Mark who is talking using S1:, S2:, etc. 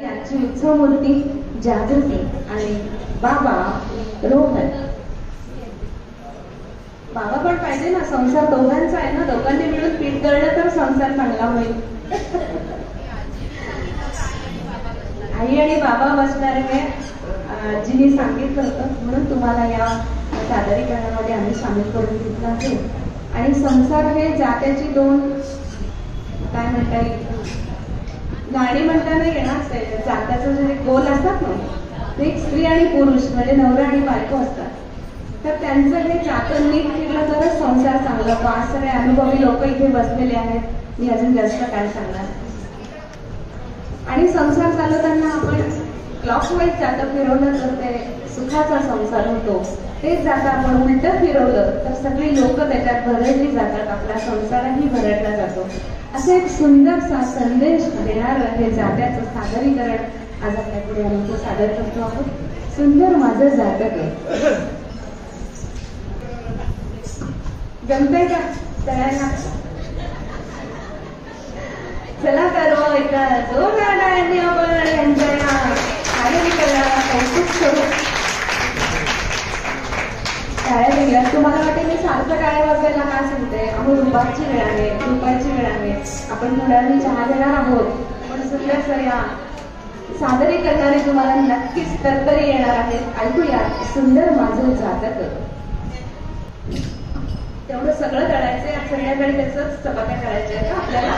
S1: यांची उत्सव मूर्ती जागृती आणि बाबा रोहन. बाबा पण पाहिजे ना, संसार दोघांचा आहे ना, दोघांनी मिळून पीठ दळलं तर संसार चांगला होईल. आई आणि बाबा बसणार आहे. आजीने सांगितलं होतं म्हणून तुम्हाला या सादरीकरणामध्ये आम्ही सामील करून घेतलं आहे. आणि संसार हे जात्याची दोन काय म्हणता येईल, गाणी म्हणताना येणार जात्याचं जे गोल असतात ना, ते एक स्त्री आणि पुरुष म्हणजे नवरा आणि बायको असतात. तर त्यांचं हे जातं नीट केलं तरच संसार चांगला. पाच सगळे अनुभवी लोक इथे बसलेले आहेत, मी अजून जास्त काय सांगणार. आणि संसार चालवताना आपण क्लॉकवाईज जातं फिरवलं तर ते सुखाचा संसार होतो. तेच जातं आपण उलटं फिरवलं तर सगळी लोक त्याच्यात भरडली जातात, आपला संसारही भरडला जातो. असं एक सुंदरसा संदेश देणारं हे जात्याचं सादरीकरण आज आपल्या पुढे आम्ही सादर करतो आहोत. सुंदर माझं जातक. जमतंय का सगळ्यांना? चला तर एका जोरदार टाळ्यांनी आपण यांच्या सादरीकरणाला कौतुक करू. टाळ्या दिल्या. तुम्हाला वाटेल मी सारखं टाळ्या वाजवायला का सांगते? अहो दुपारची वेळ आहे, दुपारची वेळ आहे. आपण थोड्या वेळी चहा घेणार आहोत, पण सुंदर सर या सादरीकरणाने तुम्हाला नक्कीच तरतरी येणार आहेत. ऐकूया सुंदर माझं जातक. तेवढं सगळं करायचंय. संध्याकाळी त्याच चपात्या करायच्या का आपल्याला?